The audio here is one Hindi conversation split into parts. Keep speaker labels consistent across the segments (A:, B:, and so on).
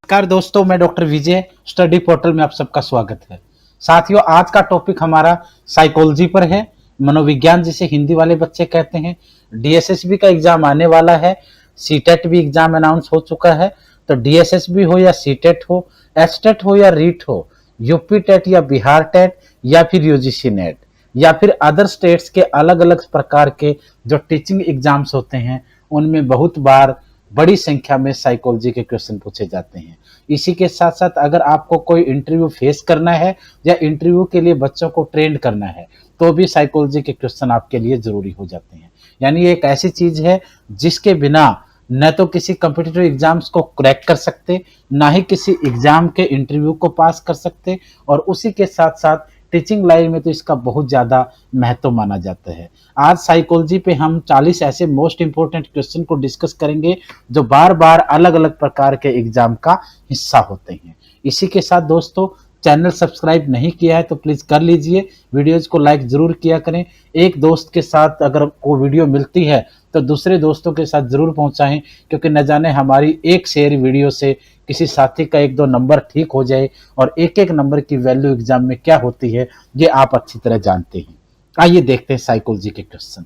A: नमस्कार दोस्तों, मैं डॉक्टर विजय स्टडी पोर्टल में आप सबका स्वागत है। साथियों, आज का टॉपिक हमारा साइकोलॉजी पर है, मनोविज्ञान जिसे हिंदी वाले बच्चे कहते हैं। डीएसएसबी का एग्जाम आने वाला है, सीटेट भी एग्जाम अनाउंस हो चुका है। तो डीएसएसबी हो या सीटेट हो, एसटेट हो या रीट हो, यूपी टेट या बिहार टेट या फिर यूजीसी नेट या फिर अदर स्टेट्स के अलग अलग प्रकार के जो टीचिंग एग्जाम्स होते हैं, उनमें बहुत बार बड़ी संख्या में साइकोलॉजी के क्वेश्चन पूछे जाते हैं। इसी के साथ साथ अगर आपको कोई इंटरव्यू फेस करना है या इंटरव्यू के लिए बच्चों को ट्रेन करना है, तो भी साइकोलॉजी के क्वेश्चन आपके लिए जरूरी हो जाते हैं। यानी ये एक ऐसी चीज है जिसके बिना न तो किसी कॉम्पिटिटिव एग्जाम्स को क्रैक कर सकते, ना ही किसी एग्जाम के इंटरव्यू को पास कर सकते, और उसी के साथ साथ टीचिंग लाइन में तो इसका बहुत ज़्यादा महत्व माना जाता है। आज साइकोलॉजी पे हम 40 ऐसे मोस्ट इंपोर्टेंट क्वेश्चन को डिस्कस करेंगे जो बार बार अलग अलग प्रकार के एग्जाम का हिस्सा होते हैं। इसी के साथ दोस्तों, चैनल सब्सक्राइब नहीं किया है तो प्लीज़ कर लीजिए, वीडियोज़ को लाइक ज़रूर किया करें। एक दोस्त के साथ अगर वो वीडियो मिलती है तो दूसरे दोस्तों के साथ ज़रूर पहुंचाएं, क्योंकि न जाने हमारी एक शेयर वीडियो से किसी साथी का 1-2 नंबर ठीक हो जाए, और एक एक नंबर की वैल्यू एग्जाम में क्या होती है ये आप अच्छी तरह जानते हैं। आइए देखते हैं साइकोलॉजी के क्वेश्चन।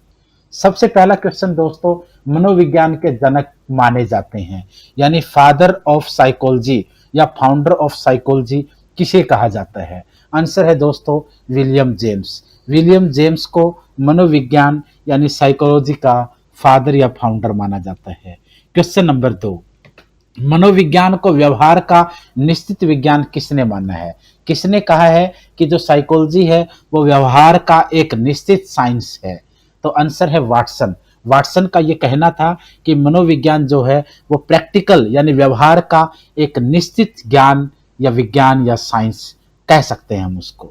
A: सबसे पहला क्वेश्चन दोस्तों, मनोविज्ञान के जनक माने जाते हैं यानी फादर ऑफ साइकोलॉजी या फाउंडर ऑफ साइकोलॉजी किसे कहा जाता है? आंसर है दोस्तों विलियम जेम्स। विलियम जेम्स को मनोविज्ञान यानी साइकोलॉजी का फादर या फाउंडर माना जाता है। क्वेश्चन नंबर 2, मनोविज्ञान को व्यवहार का निश्चित विज्ञान किसने माना है? किसने कहा है कि जो साइकोलॉजी है वो व्यवहार का एक निश्चित साइंस है? तो आंसर है वाटसन। वाटसन का ये कहना था कि मनोविज्ञान जो है वो प्रैक्टिकल यानी व्यवहार का एक निश्चित ज्ञान या विज्ञान या साइंस कह सकते हैं हम उसको।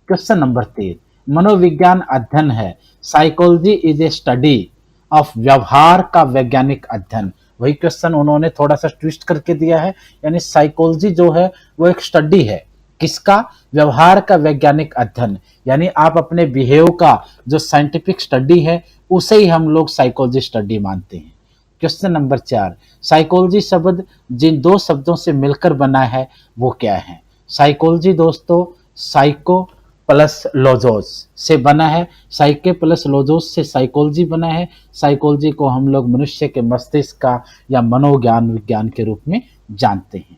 A: क्वेश्चन नंबर 3, मनोविज्ञान अध्ययन है, psychology is a study of व्यवहार का वैज्ञानिक अध्ययन। वही क्वेश्चन उन्होंने थोड़ा सा ट्विस्ट करके दिया है, यानी साइकोलॉजी जो है वो एक स्टडी है, किसका? व्यवहार का वैज्ञानिक अध्ययन। यानी आप अपने बिहेव का जो साइंटिफिक स्टडी है उसे ही हम लोग साइकोलॉजी स्टडी मानते हैं। क्वेश्चन नंबर 4, साइकोलॉजी शब्द जिन 2 शब्दों से मिलकर बना है वो क्या है? साइकोलॉजी दोस्तों साइको प्लस लोजोस से बना है। साइके प्लस लोजोस से साइकोलॉजी बना है। साइकोलॉजी को हम लोग मनुष्य के मस्तिष्क का या मनोज्ञान विज्ञान के रूप में जानते हैं।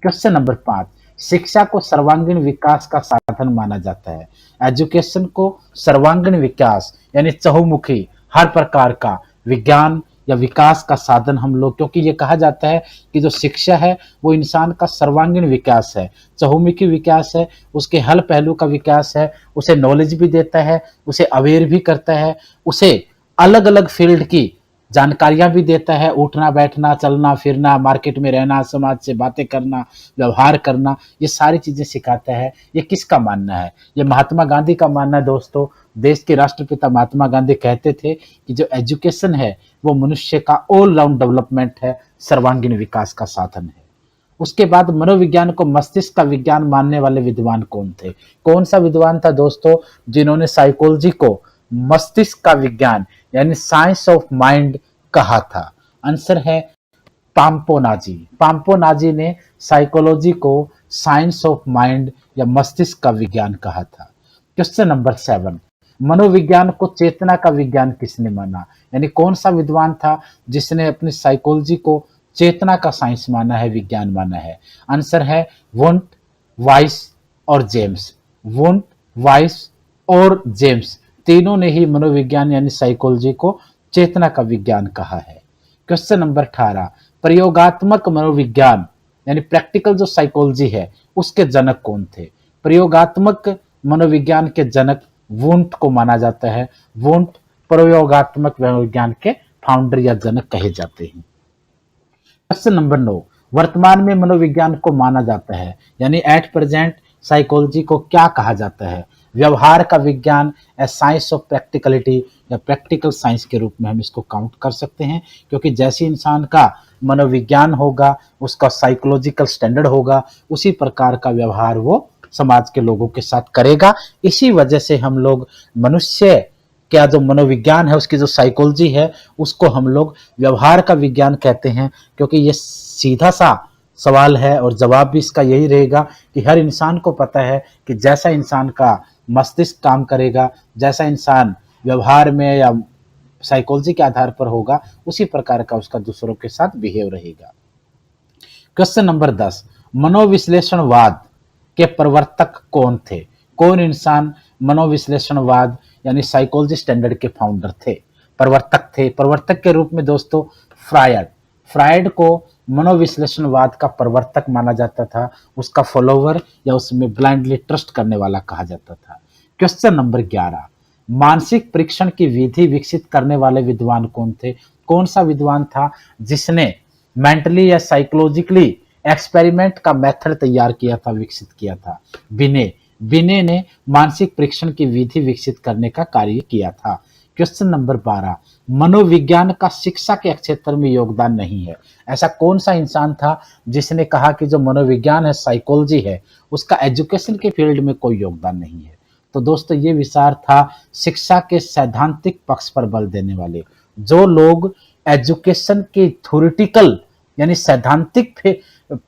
A: क्वेश्चन नंबर 5, शिक्षा को सर्वांगीण विकास का साधन माना जाता है। एजुकेशन को सर्वांगीण विकास यानी चहुमुखी हर प्रकार का विज्ञान या विकास का साधन हम लोग, क्योंकि ये कहा जाता है कि जो शिक्षा है वो इंसान का सर्वांगीण विकास है, चहुमुखी विकास है, उसके हर पहलू का विकास है, उसे नॉलेज भी देता है, उसे अवेयर भी करता है, उसे अलग अलग फील्ड की जानकारियां भी देता है, उठना बैठना चलना फिरना, मार्केट में रहना, समाज से बातें करना, व्यवहार करना, ये सारी चीजें सिखाता है। ये किसका मानना है? ये महात्मा गांधी का मानना है दोस्तों। देश के राष्ट्रपिता महात्मा गांधी कहते थे कि जो एजुकेशन है वो मनुष्य का ऑल राउंड डेवलपमेंट है, सर्वांगीण विकास का साधन है। उसके बाद मनोविज्ञान को मस्तिष्क का विज्ञान मानने वाले विद्वान कौन थे? कौन सा विद्वान था दोस्तों जिन्होंने साइकोलॉजी को मस्तिष्क का विज्ञान यानी साइंस ऑफ माइंड कहा था? आंसर है पाम्पोनाजी। पाम्पोनाजी ने साइकोलॉजी को साइंस ऑफ माइंड या मस्तिष्क का विज्ञान कहा था। क्वेश्चन नंबर 7, मनोविज्ञान को चेतना का विज्ञान किसने माना? यानी कौन सा विद्वान था जिसने अपनी साइकोलॉजी को चेतना का साइंस माना है, विज्ञान माना है? आंसर है वुंट, वाइस और जेम्स। वुंट, वाइस और जेम्स तीनों ने ही मनोविज्ञान यानी साइकोलॉजी को चेतना का विज्ञान कहा है। क्वेश्चन नंबर 18, प्रयोगात्मक मनोविज्ञान यानी प्रैक्टिकल जो साइकोलॉजी है उसके जनक कौन थे? प्रयोगात्मक मनोविज्ञान के जनक वुंट को माना जाता है। वुंट प्रयोगात्मक मनोविज्ञान के फाउंडर या जनक कहे जाते हैं। क्वेश्चन नंबर 9, वर्तमान में मनोविज्ञान को माना जाता है यानी एट प्रेजेंट साइकोलॉजी को क्या कहा जाता है? व्यवहार का विज्ञान, ए साइंस ऑफ प्रैक्टिकलिटी या प्रैक्टिकल साइंस के रूप में हम इसको काउंट कर सकते हैं, क्योंकि जैसे इंसान का मनोविज्ञान होगा उसका साइकोलॉजिकल स्टैंडर्ड होगा, उसी प्रकार का व्यवहार वो समाज के लोगों के साथ करेगा। इसी वजह से हम लोग मनुष्य क्या जो मनोविज्ञान है उसकी जो साइकोलॉजी है उसको हम लोग व्यवहार का विज्ञान कहते हैं, क्योंकि ये सीधा सा सवाल है और जवाब भी इसका यही रहेगा कि हर इंसान को पता है कि जैसा इंसान का मस्तिष्क काम करेगा, जैसा इंसान व्यवहार में या साइकोलॉजी के आधार पर होगा, उसी प्रकार का उसका दूसरों के साथ बिहेव रहेगा। क्वेश्चन नंबर 10, मनोविश्लेषणवाद के प्रवर्तक कौन थे? कौन इंसान मनोविश्लेषणवाद यानी साइकोलॉजी स्टैंडर्ड के फाउंडर थे, प्रवर्तक थे? प्रवर्तक के रूप में दोस्तों फ्रायड, फ्रायड को मनोविश्लेषणवाद का प्रवर्तक माना जाता था, उसका फॉलोवर या उसमें ब्लाइंडली ट्रस्ट करने वाला कहा जाता था। क्वेश्चन नंबर 11, मानसिक परीक्षण की विधि विकसित करने वाले विद्वान कौन थे? कौन सा विद्वान था जिसने मेंटली या साइकोलॉजिकली एक्सपेरिमेंट का मेथड तैयार किया था, विकसित किया था? बिने, बिने ने मानसिक परीक्षण की विधि विकसित करने का कार्य किया था। क्वेश्चन नंबर 12, मनोविज्ञान का शिक्षा के क्षेत्र में योगदान नहीं है। ऐसा कौन सा इंसान था जिसने कहा कि जो मनोविज्ञान है, साइकोलॉजी है, उसका एजुकेशन के फील्ड में कोई योगदान नहीं है? तो दोस्तों ये विचार था शिक्षा के सैद्धांतिक पक्ष पर बल देने वाले। जो लोग एजुकेशन के थ्योरेटिकल यानी सैद्धांतिक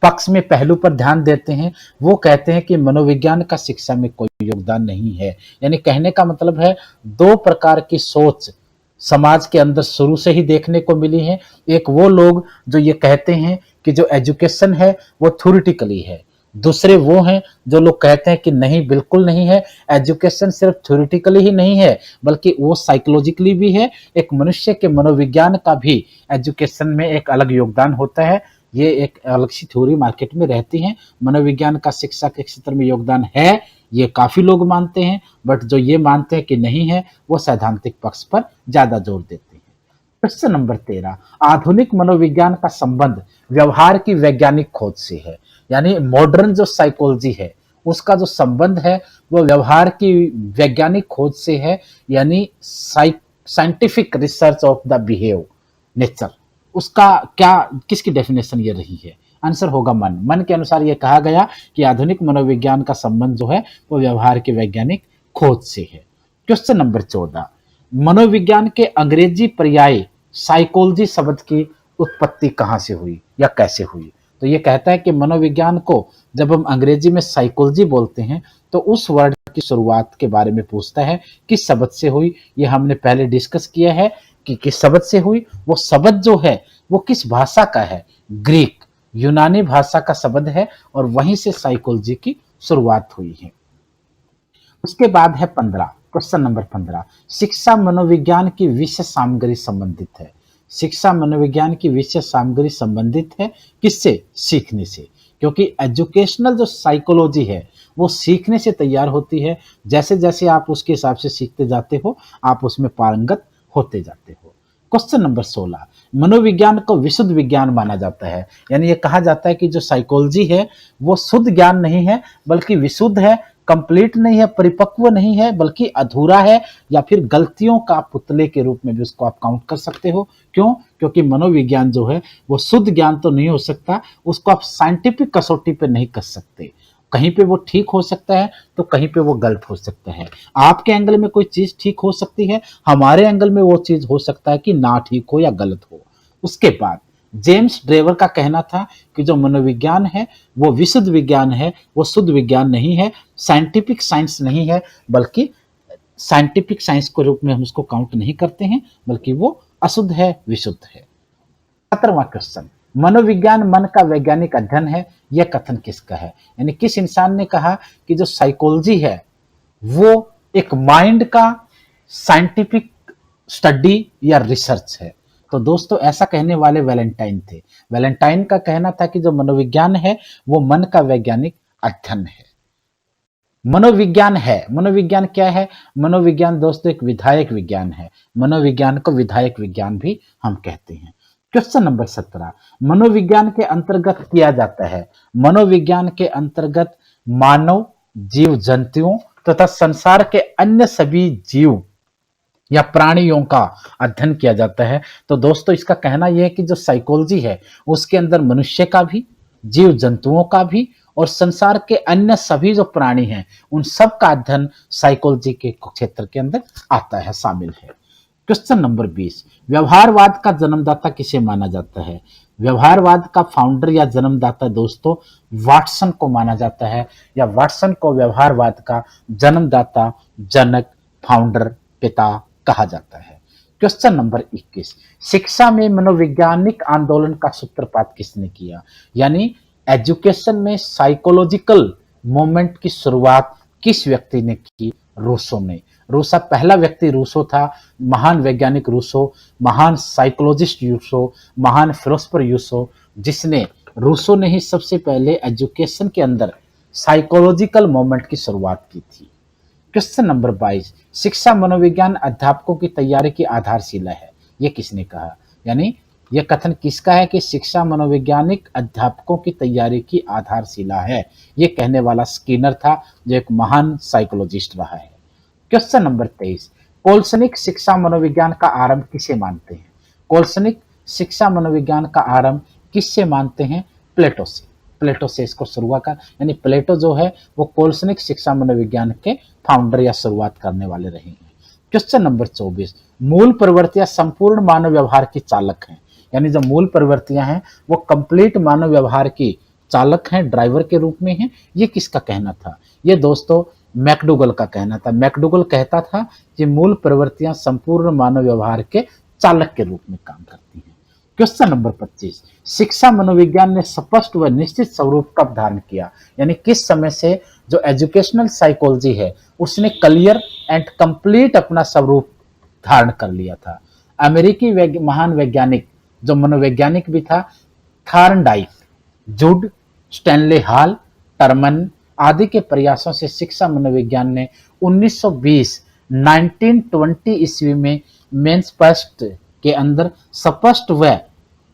A: पक्ष में पहलू पर ध्यान देते हैं, वो कहते हैं कि मनोविज्ञान का शिक्षा में कोई योगदान नहीं है। यानी कहने का मतलब है दो प्रकार की सोच समाज के अंदर शुरू से ही देखने को मिली है। एक वो लोग जो ये कहते हैं कि जो एजुकेशन है वो थ्योरेटिकली है, दूसरे वो हैं जो लोग कहते हैं कि नहीं, बिल्कुल नहीं है, एजुकेशन सिर्फ थ्योरेटिकली ही नहीं है बल्कि वो साइकोलॉजिकली भी है। एक मनुष्य के मनोविज्ञान का भी एजुकेशन में एक अलग योगदान होता है। ये एक अलग सी थ्योरी मार्केट में रहती है। मनोविज्ञान का शिक्षा के क्षेत्र में योगदान है, ये काफी लोग मानते हैं, बट जो ये मानते हैं कि नहीं है वो सैद्धांतिक पक्ष पर ज्यादा जोर देते हैं। क्वेश्चन नंबर 13, आधुनिक मनोविज्ञान का संबंध व्यवहार की वैज्ञानिक खोज से है। यानी मॉडर्न जो साइकोलॉजी है उसका जो संबंध है वो व्यवहार की वैज्ञानिक खोज से है, यानी scientific research of the behave nature. उसका क्या, किसकी डेफिनेशन ये रही है? आंसर होगा मन। मन के अनुसार ये कहा गया कि आधुनिक मनोविज्ञान का संबंध जो है वो व्यवहार की वैज्ञानिक खोज से है। क्वेश्चन नंबर 14, मनोविज्ञान के अंग्रेजी पर्याय साइकोलॉजी शब्द की उत्पत्ति कहाँ से हुई या कैसे हुई? तो ये कहता है कि मनोविज्ञान को जब हम अंग्रेजी में साइकोलॉजी बोलते हैं तो उस वर्ड की शुरुआत के बारे में पूछता है, किस शब्द से हुई? ये हमने पहले डिस्कस किया है कि किस शब्द से हुई। वो शब्द जो है वो किस भाषा का है? ग्रीक, यूनानी भाषा का शब्द है और वहीं से साइकोलॉजी की शुरुआत हुई है। उसके बाद है 15, क्वेश्चन नंबर 15, शिक्षा मनोविज्ञान की विषय सामग्री संबंधित है। शिक्षा मनोविज्ञान की विषय सामग्री संबंधित है किससे? सीखने से। क्योंकि एजुकेशनल जो साइकोलॉजी है वो सीखने से तैयार होती है। जैसे जैसे आप उसके हिसाब से सीखते जाते हो आप उसमें पारंगत होते जाते हो। क्वेश्चन नंबर 16, मनोविज्ञान को विशुद्ध विज्ञान माना जाता है। यानी ये कहा जाता है कि जो साइकोलॉजी है वो शुद्ध ज्ञान नहीं है बल्कि विशुद्ध है, कंप्लीट नहीं है, परिपक्व नहीं है, बल्कि अधूरा है या फिर गलतियों का पुतले के रूप में भी उसको आप काउंट कर सकते हो। क्यों? क्योंकि मनोविज्ञान जो है वो शुद्ध ज्ञान तो नहीं हो सकता, उसको आप साइंटिफिक कसौटी पे नहीं कर सकते। कहीं पे वो ठीक हो सकता है तो कहीं पे वो गलत हो सकता है। आपके एंगल में कोई चीज ठीक हो सकती है, हमारे एंगल में वो चीज हो सकता है कि ना ठीक हो या गलत हो। उसके बाद जेम्स ड्रेवर का कहना था कि जो मनोविज्ञान है वो विशुद्ध विज्ञान है, वो शुद्ध विज्ञान नहीं है, साइंटिफिक साइंस नहीं है, बल्कि साइंटिफिक साइंस के रूप में हम उसको काउंट नहीं करते हैं, बल्कि वो अशुद्ध है, विशुद्ध है। 17वां क्वेश्चन, मनोविज्ञान मन का वैज्ञानिक अध्ययन है, यह कथन किसका है? यानी किस इंसान ने कहा कि जो साइकोलॉजी है वो एक माइंड का साइंटिफिक स्टडी या रिसर्च है? तो दोस्तों ऐसा कहने वाले वैलेंटाइन थे। वैलेंटाइन का कहना था कि जो मनोविज्ञान है वो मन का वैज्ञानिक अध्ययन है। मनोविज्ञान है, मनोविज्ञान क्या है? मनोविज्ञान दोस्तों एक विधायक विज्ञान है। मनोविज्ञान को विधायक विज्ञान भी हम कहते हैं। क्वेश्चन नंबर 17, मनोविज्ञान के अंतर्गत किया जाता है। मनोविज्ञान के अंतर्गत मानव, जीव जंतुओं तथा संसार के अन्य सभी जीव या प्राणियों का अध्ययन किया जाता है। तो दोस्तों इसका कहना यह है कि जो साइकोलॉजी है उसके अंदर मनुष्य का भी, जीव जंतुओं का भी और संसार के अन्य सभी जो प्राणी हैं उन सब का अध्ययन साइकोलॉजी के क्षेत्र के अंदर आता है, शामिल है। क्वेश्चन नंबर 20, व्यवहारवाद का जन्मदाता किसे माना जाता है? व्यवहारवाद का फाउंडर या जन्मदाता दोस्तों वाटसन को माना जाता है, या वाटसन को व्यवहारवाद का जन्मदाता, जनक, फाउंडर, पिता कहा जाता है। क्वेश्चन नंबर 21, शिक्षा में मनोवैज्ञानिक आंदोलन का सूत्रपात किसने किया? यानी एजुकेशन में साइकोलॉजिकल मूवमेंट की शुरुआत किस व्यक्ति ने की? रूसो ने। रूसा पहला व्यक्ति रूसो था, महान वैज्ञानिक रूसो, महान साइकोलॉजिस्ट रूसो, महान फिलोसफर रूसो, जिसने रूसो ने ही सबसे पहले एजुकेशन के अंदर साइकोलॉजिकल मूवमेंट की शुरुआत की थी। क्वेश्चन नंबर 22, शिक्षा मनोविज्ञान अध्यापकों की तैयारी की आधारशिला है, ये किसने कहा? यानी यह कथन किसका है कि शिक्षा मनोवैज्ञानिक अध्यापकों की तैयारी की आधारशिला है? ये कहने वाला स्किनर था, जो एक महान साइकोलॉजिस्ट रहा है। क्वेश्चन नंबर 23, कोल्सनिक शिक्षा मनोविज्ञान का आरंभ किसे मानते हैं? कोल्सनिक शिक्षा मनोविज्ञान का आरंभ किससे मानते हैं? प्लेटो से। प्लेटो से इसको शुरुआत कर, यानी प्लेटो जो है वो कोल्सनिक शिक्षा मनोविज्ञान के फाउंडर या शुरुआत करने वाले रहे हैं। क्वेश्चन नंबर 24, मूल प्रवृत्तियां संपूर्ण मानव व्यवहार की चालक हैं। यानी जो मूल प्रवृत्तियां हैं वो कंप्लीट मानव व्यवहार की चालक हैं, ड्राइवर के रूप में हैं। ये किसका कहना था? ये दोस्तों मैकडूगल का कहना था। मैकडूगल कहता था कि मूल प्रवृत्तियां संपूर्ण मानव व्यवहार के चालक के रूप में काम करती हैं। क्वेश्चन नंबर 25, शिक्षा मनोविज्ञान ने स्पष्ट व निश्चित स्वरूप कब धारण किया? यानी किस समय से जो एजुकेशनल साइकोलॉजी है उसने क्लियर एंड कंप्लीट अपना स्वरूप धारण कर लिया था? अमेरिकी महान वैज्ञानिक जो मनोवैज्ञानिक भी था, थॉर्नडाइक, जुड, स्टैनले हॉल, टर्मन आदि के प्रयासों से शिक्षा मनोविज्ञान ने 1920 ईस्वी में मैनचेस्टर के अंदर स्पष्ट व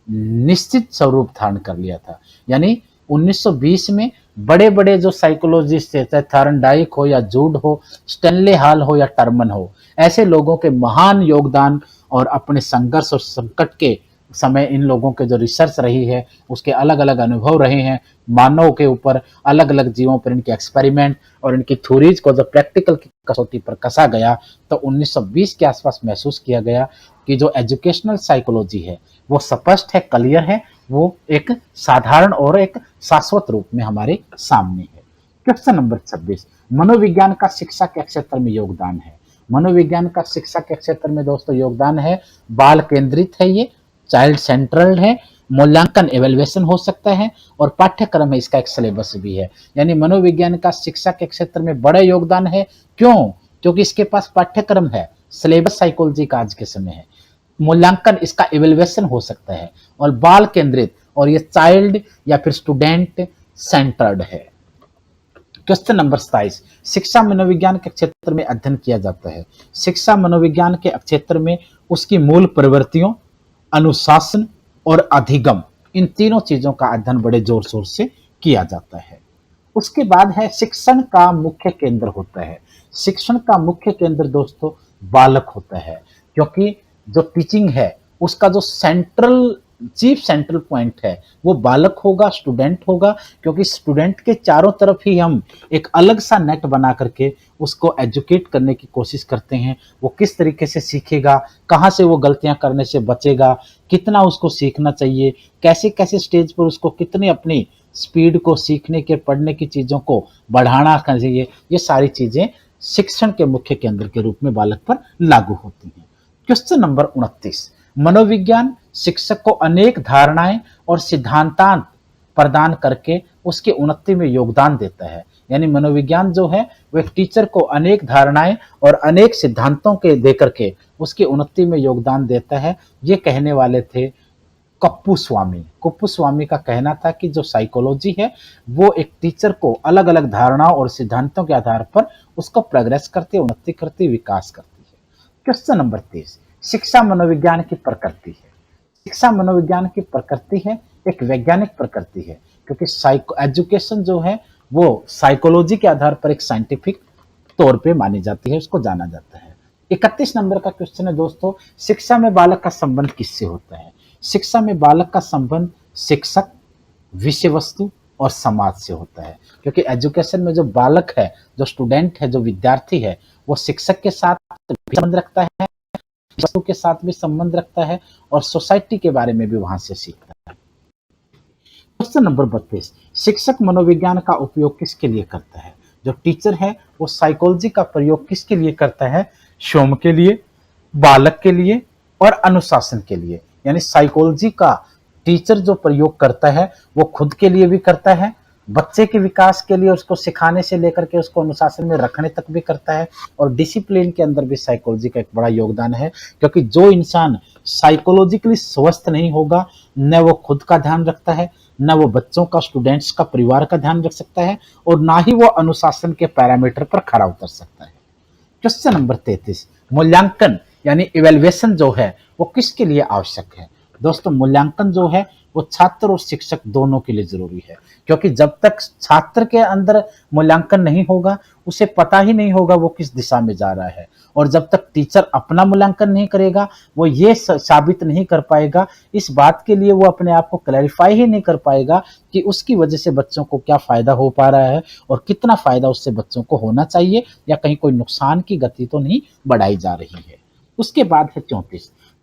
A: निश्चित स्वरूप धारण कर लिया था। यानी 1920 में बड़े बड़े जो साइकोलॉजिस्ट थे, चाहे थॉर्नडाइक हो या जूड हो, स्टैनले हॉल हो या टर्मन हो, ऐसे लोगों के महान योगदान और अपने संघर्ष और संकट के समय इन लोगों के जो रिसर्च रही है उसके अलग अलग अनुभव रहे हैं, मानव के ऊपर अलग अलग जीवों पर इनके एक्सपेरिमेंट और इनकी थ्योरीज को जब प्रैक्टिकल की कसौटी पर कसा गया तो 1920 के आसपास महसूस किया गया कि जो एजुकेशनल साइकोलॉजी है वो स्पष्ट है, क्लियर है, वो एक साधारण और एक शाश्वत रूप में हमारे सामने है। क्वेश्चन नंबर 26, मनोविज्ञान का शिक्षा के क्षेत्र में योगदान है। मनोविज्ञान का शिक्षा के क्षेत्र में दोस्तों योगदान है, बाल केंद्रित है, ये चाइल्ड सेंट्रल है, मूल्यांकन एवेल्युएशन हो सकता है और पाठ्यक्रम है, इसका एक सिलेबस भी है। यानी मनोविज्ञान का शिक्षा के क्षेत्र में बड़ा योगदान है। क्यों? क्योंकि इसके पास पाठ्यक्रम है, सिलेबस साइकोलॉजी का आज के समय है, मूल्यांकन इसका एवेल्युएशन हो सकता है और बाल केंद्रित, और ये चाइल्ड या फिर स्टूडेंट सेंटर्ड है। क्वेश्चन नंबर 27, शिक्षा मनोविज्ञान के क्षेत्र में अध्ययन किया जाता है। शिक्षा मनोविज्ञान के क्षेत्र में उसकी मूल प्रवृत्तियों, अनुशासन और अधिगम, इन तीनों चीजों का अध्ययन बड़े जोर शोर से किया जाता है। उसके बाद है शिक्षण का मुख्य केंद्र होता है। शिक्षण का मुख्य केंद्र दोस्तों बालक होता है, क्योंकि जो टीचिंग है उसका जो चीफ सेंट्रल पॉइंट है वो बालक होगा, स्टूडेंट होगा, क्योंकि स्टूडेंट के चारों तरफ ही हम एक अलग सा नेट बना करके उसको एजुकेट करने की कोशिश करते हैं। वो किस तरीके से सीखेगा, कहाँ से वो गलतियां करने से बचेगा, कितना उसको सीखना चाहिए, कैसे कैसे स्टेज पर उसको कितनी अपनी स्पीड को सीखने के, पढ़ने की चीज़ों को बढ़ाना चाहिए, ये सारी चीज़ें शिक्षण के मुख्य केंद्र के रूप में बालक पर लागू होती हैं। क्वेश्चन नंबर 29, मनोविज्ञान शिक्षक को अनेक धारणाएं और सिद्धांतांत प्रदान करके उसके उन्नति में योगदान देता है। यानी मनोविज्ञान जो है वो एक टीचर को अनेक धारणाएं और अनेक सिद्धांतों के देकर के उसकी उन्नति में योगदान देता है। ये कहने वाले थे कुप्पुस्वामी। कुप्पुस्वामी का कहना था कि जो साइकोलॉजी है वो एक टीचर को अलग अलग धारणाओं और सिद्धांतों के आधार पर उसको प्रोग्रेस करती, उन्नति करती, विकास करती है। क्वेश्चन नंबर 30, शिक्षा मनोविज्ञान की प्रकृति है। शिक्षा मनोविज्ञान की प्रकृति है, एक वैज्ञानिक प्रकृति है, क्योंकि एजुकेशन जो है वो साइकोलॉजी के आधार पर एक साइंटिफिक तौर पे मानी जाती है, उसको जाना जाता है। 31 नंबर का क्वेश्चन है दोस्तों, शिक्षा में बालक का संबंध किससे होता है? शिक्षा में बालक का संबंध शिक्षक, विषय वस्तु और समाज से होता है, क्योंकि एजुकेशन में जो बालक है, जो स्टूडेंट है, जो विद्यार्थी है, वो शिक्षक के साथ भी संबंध रखता है, वस्तु के साथ भी संबंध रखता है और सोसाइटी के बारे में भी वहां से सीखता है। क्वेश्चन नंबर 32, शिक्षक मनोविज्ञान का उपयोग किसके लिए करता है? जो टीचर है वो साइकोलॉजी का प्रयोग किसके लिए करता है? स्वयं के लिए, बालक के लिए और अनुशासन के लिए। यानी साइकोलॉजी का टीचर जो प्रयोग करता है वो खुद के लिए भी करता है, बच्चे के विकास के लिए उसको सिखाने से लेकर के उसको अनुशासन में रखने तक भी करता है, और डिसिप्लिन के अंदर भी साइकोलॉजी का एक बड़ा योगदान है। क्योंकि जो इंसान साइकोलॉजिकली स्वस्थ नहीं होगा, न वो खुद का ध्यान रखता है, न वो बच्चों का, स्टूडेंट्स का, परिवार का ध्यान रख सकता है, और ना ही वो अनुशासन के पैरामीटर पर खरा उतर सकता है। क्वेश्चन नंबर 33, मूल्यांकन यानी इवैल्यूएशन जो है वो किसके लिए आवश्यक है? दोस्तों, मूल्यांकन जो है वो छात्र और शिक्षक दोनों के लिए जरूरी है। क्योंकि जब तक छात्र के अंदर मूल्यांकन नहीं होगा, उसे पता ही नहीं होगा वो किस दिशा में जा रहा है, और जब तक टीचर अपना मूल्यांकन नहीं करेगा, वो ये साबित नहीं कर पाएगा, इस बात के लिए वो अपने आप को क्लैरिफाई ही नहीं कर पाएगा कि उसकी वजह से बच्चों को क्या फायदा हो पा रहा है और कितना फायदा उससे बच्चों को होना चाहिए, या कहीं कोई नुकसान की गति तो नहीं बढ़ाई जा रही है। उसके बाद है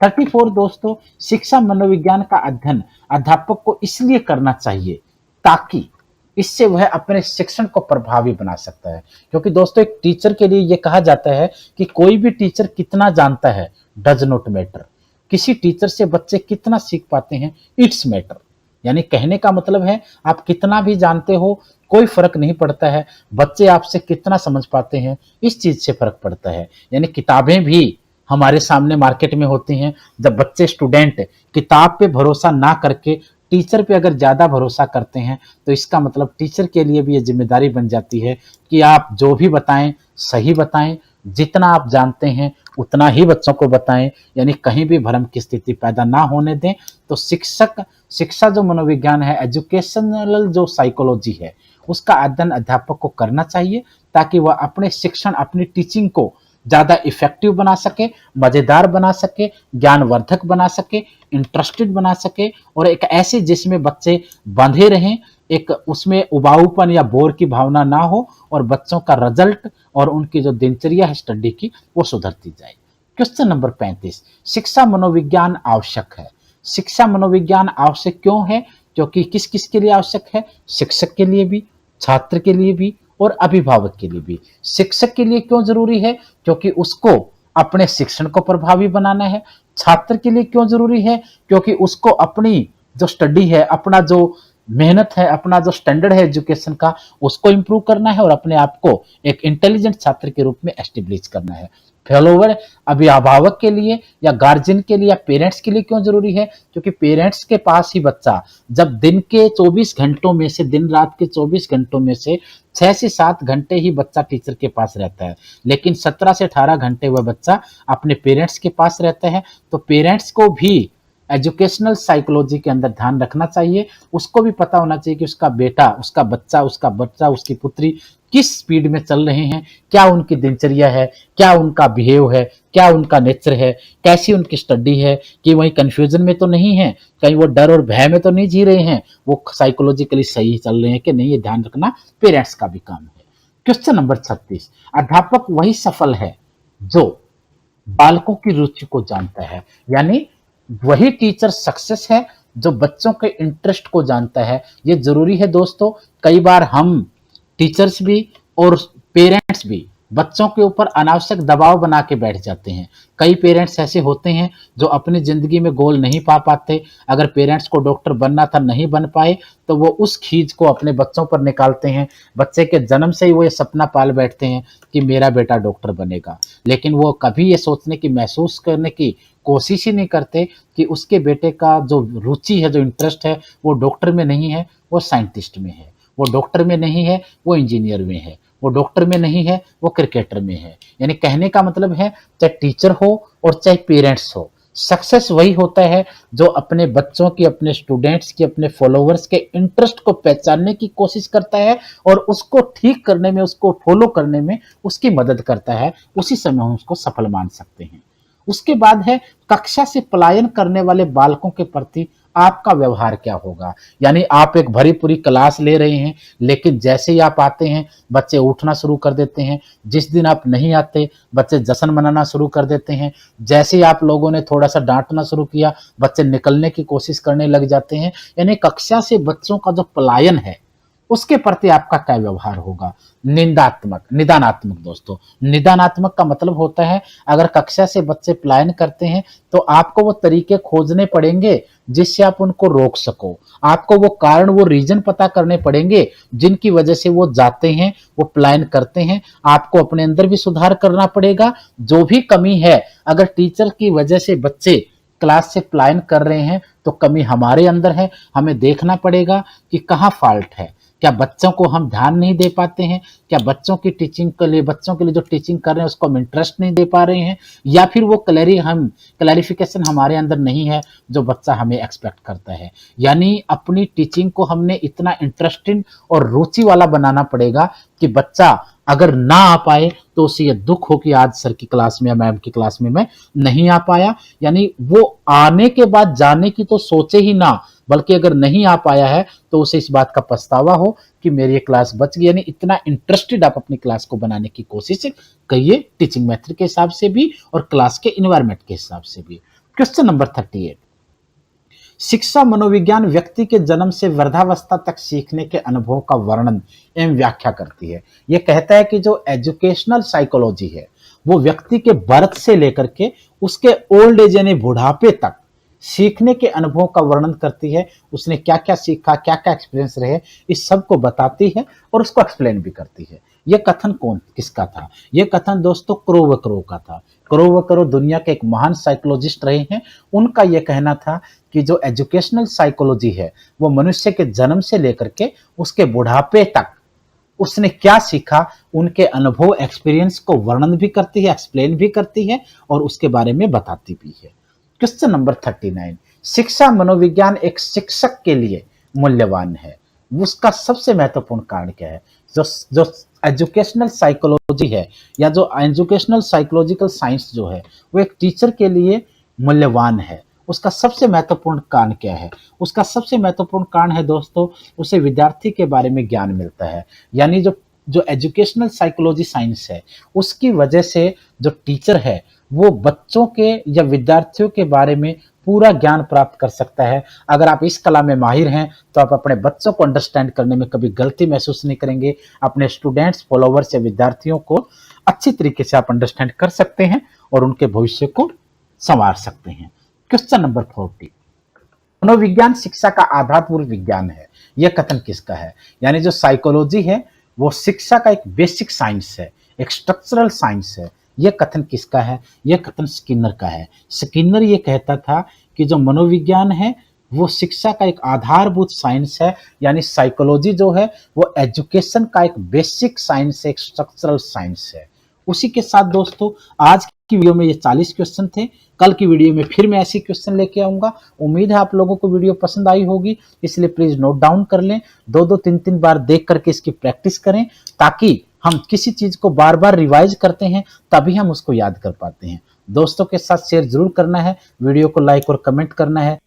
A: 34 दोस्तों, शिक्षा मनोविज्ञान का अध्ययन अध्यापक को इसलिए करना चाहिए ताकि इससे वह अपने शिक्षण को प्रभावी बना सकता है। क्योंकि दोस्तों, एक टीचर के लिए यह कहा जाता है कि कोई भी टीचर कितना जानता है डज नॉट मैटर। किसी टीचर से बच्चे कितना सीख पाते हैं, इट्स मैटर। यानी कहने का मतलब है आप कितना भी जानते हो कोई फर्क नहीं पड़ता है, बच्चे आपसे कितना समझ पाते हैं इस चीज से फर्क पड़ता है। यानी किताबें भी हमारे सामने मार्केट में होती हैं, जब बच्चे, स्टूडेंट किताब पे भरोसा ना करके टीचर पे अगर ज्यादा भरोसा करते हैं, तो इसका मतलब टीचर के लिए भी ये जिम्मेदारी बन जाती है कि आप जो भी बताएं सही बताएं, जितना आप जानते हैं उतना ही बच्चों को बताएं, यानी कहीं भी भ्रम की स्थिति पैदा ना होने दें। तो शिक्षा जो मनोविज्ञान है, एजुकेशनल जो साइकोलॉजी है, उसका अध्ययन अध्यापक को करना चाहिए ताकि वह अपने शिक्षण, अपनी टीचिंग को ज्यादा इफेक्टिव बना सके, मजेदार बना सके, ज्ञानवर्धक बना सके, इंटरेस्टेड बना सके, और एक ऐसे जिसमें बच्चे बंधे रहें, एक उसमें उबाऊपन या बोर की भावना ना हो, और बच्चों का रिजल्ट और उनकी जो दिनचर्या है स्टडी की वो सुधरती जाए। क्वेश्चन नंबर 35, शिक्षा मनोविज्ञान आवश्यक है। शिक्षा मनोविज्ञान आवश्यक क्यों है? क्योंकि किस किस के लिए आवश्यक है? शिक्षक के लिए भी, छात्र के लिए भी और अभिभावक के लिए भी। शिक्षक के लिए क्यों जरूरी है? क्योंकि उसको अपने शिक्षण को प्रभावी बनाना है। छात्र के लिए क्यों जरूरी है? क्योंकि उसको अपनी जो स्टडी है, अपना जो मेहनत है, अपना जो स्टैंडर्ड है एजुकेशन का, उसको इंप्रूव करना है और अपने आप को एक इंटेलिजेंट छात्र के रूप में एस्टेब्लिश करना है। फॉलोवर अभिभावक के लिए या गार्जियन के लिए या पेरेंट्स के लिए क्यों जरूरी है? क्योंकि पेरेंट्स के पास ही बच्चा जब दिन के 24 घंटों में से, दिन रात के 24 घंटों में से 6 से 7 घंटे ही बच्चा टीचर के पास रहता है, लेकिन 17 से 18 घंटे वह बच्चा अपने पेरेंट्स के पास रहता है। तो पेरेंट्स को भी एजुकेशनल साइकोलॉजी के अंदर ध्यान रखना चाहिए। उसको भी पता होना चाहिए कि उसका बेटा, उसका बच्चा, उसकी पुत्री किस स्पीड में चल रहे हैं, क्या उनकी दिनचर्या है, क्या उनका बिहेव है, क्या उनका नेचर है, कैसी उनकी स्टडी है, कि वही कंफ्यूजन में तो नहीं है, कहीं वो डर और भय में तो नहीं जी रहे हैं, वो साइकोलॉजिकली सही चल रहे हैं कि नहीं, ये ध्यान रखना पेरेंट्स का भी काम है। क्वेश्चन नंबर 36, अध्यापक वही सफल है जो बालकों की रुचि को जानता है। यानी वही टीचर सक्सेस है जो बच्चों के इंटरेस्ट को जानता है। ये जरूरी है दोस्तों। कई बार हम टीचर्स भी और पेरेंट्स भी बच्चों के ऊपर अनावश्यक दबाव बना के बैठ जाते हैं। कई पेरेंट्स ऐसे होते हैं जो अपनी जिंदगी में गोल नहीं पा पाते। अगर पेरेंट्स को डॉक्टर बनना था, नहीं बन पाए, तो वो उस खींच को अपने बच्चों पर निकालते हैं। बच्चे के जन्म से ही वो ये सपना पाल बैठते हैं कि मेरा बेटा डॉक्टर बनेगा, लेकिन वो कभी ये सोचने की, महसूस करने की कोशिश ही नहीं करते कि उसके बेटे का जो रुचि है, जो इंटरेस्ट है, वो डॉक्टर में नहीं है, वो साइंटिस्ट में है। वो डॉक्टर में नहीं है, वो इंजीनियर में है। वो डॉक्टर में नहीं है, वो क्रिकेटर में है। यानी कहने का मतलब है, चाहे टीचर हो और चाहे पेरेंट्स हो, सक्सेस वही होता है जो अपने बच्चों की, अपने स्टूडेंट्स की, अपने फॉलोवर्स के इंटरेस्ट को पहचानने की कोशिश करता है और उसको ठीक करने में, उसको फॉलो करने में उसकी मदद करता है। उसी समय हम उसको सफल मान सकते हैं। उसके बाद है कक्षा से पलायन करने वाले बालकों के प्रति आपका व्यवहार क्या होगा। यानी आप एक भरी पूरी क्लास ले रहे हैं, लेकिन जैसे ही आप आते हैं बच्चे उठना शुरू कर देते हैं, जिस दिन आप नहीं आते बच्चे जश्न मनाना शुरू कर देते हैं, जैसे ही आप लोगों ने थोड़ा सा डांटना शुरू किया बच्चे निकलने की कोशिश करने लग जाते हैं। यानी कक्षा से बच्चों का जो पलायन है उसके प्रति आपका क्या व्यवहार होगा। निंदात्मक, निदानात्मक दोस्तों, निदानात्मक का मतलब होता है अगर कक्षा से बच्चे पलायन करते हैं तो आपको वो तरीके खोजने पड़ेंगे जिससे आप उनको रोक सको, आपको वो कारण, वो रीजन पता करने पड़ेंगे जिनकी वजह से वो जाते हैं, वो पलायन करते हैं। आपको अपने अंदर भी सुधार करना पड़ेगा, जो भी कमी है अगर टीचर की वजह से बच्चे क्लास से पलायन कर रहे हैं तो कमी हमारे अंदर है। हमें देखना पड़ेगा कि कहाँ फॉल्ट है, क्या बच्चों को हम ध्यान नहीं दे पाते हैं, क्या बच्चों की टीचिंग के लिए, बच्चों के लिए जो टीचिंग कर रहे हैं उसको हम इंटरेस्ट नहीं दे पा रहे हैं, या फिर वो क्लैरिफिकेशन हमारे अंदर नहीं है जो बच्चा हमें एक्सपेक्ट करता है। यानी अपनी टीचिंग को हमने इतना इंटरेस्टिंग और रुचि वाला बनाना पड़ेगा कि बच्चा अगर ना आ पाए तो उसे ये दुख हो कि आज सर की क्लास में या मैम की क्लास में मैं नहीं आ पाया। यानी वो आने के बाद जाने की तो सोचे ही ना, बल्कि अगर नहीं आ पाया है तो उसे इस बात का पछतावा हो कि मेरी ये क्लास बच गई। यानी इतना इंटरेस्टेड आप अपनी क्लास को बनाने की कोशिश करिए, टीचिंग मेथड के हिसाब से भी और क्लास के इन्वायरमेंट के हिसाब से भी। क्वेश्चन नंबर 38, शिक्षा मनोविज्ञान व्यक्ति के जन्म से वृद्धावस्था तक सीखने के अनुभव का वर्णन एवं व्याख्या करती है। यह कहता है कि जो एजुकेशनल साइकोलॉजी है वो व्यक्ति के बर्थ से लेकर के उसके ओल्ड एज यानी बुढ़ापे तक सीखने के अनुभव का वर्णन करती है। उसने क्या क्या सीखा, क्या क्या एक्सपीरियंस रहे, इस सब को बताती है और उसको एक्सप्लेन भी करती है। यह कथन किसका था? यह कथन दोस्तों क्रो का था। क्रो दुनिया के एक महान साइकोलॉजिस्ट रहे हैं। उनका यह कहना था कि जो एजुकेशनल साइकोलॉजी है वो मनुष्य के जन्म से लेकर के उसके बुढ़ापे तक उसने क्या सीखा, उनके अनुभव, एक्सपीरियंस को वर्णन भी करती है, एक्सप्लेन भी करती है और उसके बारे में बताती भी है। क्वेश्चन नंबर 39, शिक्षा मनोविज्ञान एक शिक्षक के लिए मूल्यवान है, उसका सबसे महत्वपूर्ण कारण क्या है? जो एजुकेशनल साइकोलॉजी है या जो एजुकेशनल साइकोलॉजिकल साइंस जो है वो एक टीचर के लिए मूल्यवान है, उसका सबसे महत्वपूर्ण कारण क्या है? उसका सबसे महत्वपूर्ण कारण है दोस्तों, उसे विद्यार्थी के बारे में ज्ञान मिलता है। यानी जो एजुकेशनल साइकोलॉजी साइंस है उसकी वजह से जो टीचर है वो बच्चों के या विद्यार्थियों के बारे में पूरा ज्ञान प्राप्त कर सकता है। अगर आप इस कला में माहिर हैं तो आप अपने बच्चों को अंडरस्टैंड करने में कभी गलती महसूस नहीं करेंगे। अपने स्टूडेंट्स, फॉलोवर्स या विद्यार्थियों को अच्छी तरीके से आप अंडरस्टैंड कर सकते हैं और उनके भविष्य को संवार सकते हैं। क्वेश्चन नंबर 40, मनोविज्ञान शिक्षा का आधारभूत विज्ञान है, यह कथन किसका है? यानी जो साइकोलॉजी है वो शिक्षा का एक बेसिक साइंस है, एक स्ट्रक्चरल साइंस है। यह कथन किसका है? यह कथन स्किनर का है। स्किनर ये कहता था कि जो मनोविज्ञान है वो शिक्षा का एक आधारभूत साइंस है। यानी साइकोलॉजी जो है वो एजुकेशन का एक बेसिक साइंस है, एक स्ट्रक्चरल साइंस है। उसी के साथ दोस्तों आज की वीडियो में ये 40 क्वेश्चन थे। कल की वीडियो में फिर मैं ऐसी क्वेश्चन लेके आऊंगा। उम्मीद है आप लोगों को वीडियो पसंद आई होगी, इसलिए प्लीज नोट डाउन कर लें, 2-2, 3-3 बार देख करके इसकी प्रैक्टिस करें, ताकि हम किसी चीज को बार बार रिवाइज करते हैं तभी हम उसको याद कर पाते हैं। दोस्तों के साथ शेयर जरूर करना है, वीडियो को लाइक और कमेंट करना है।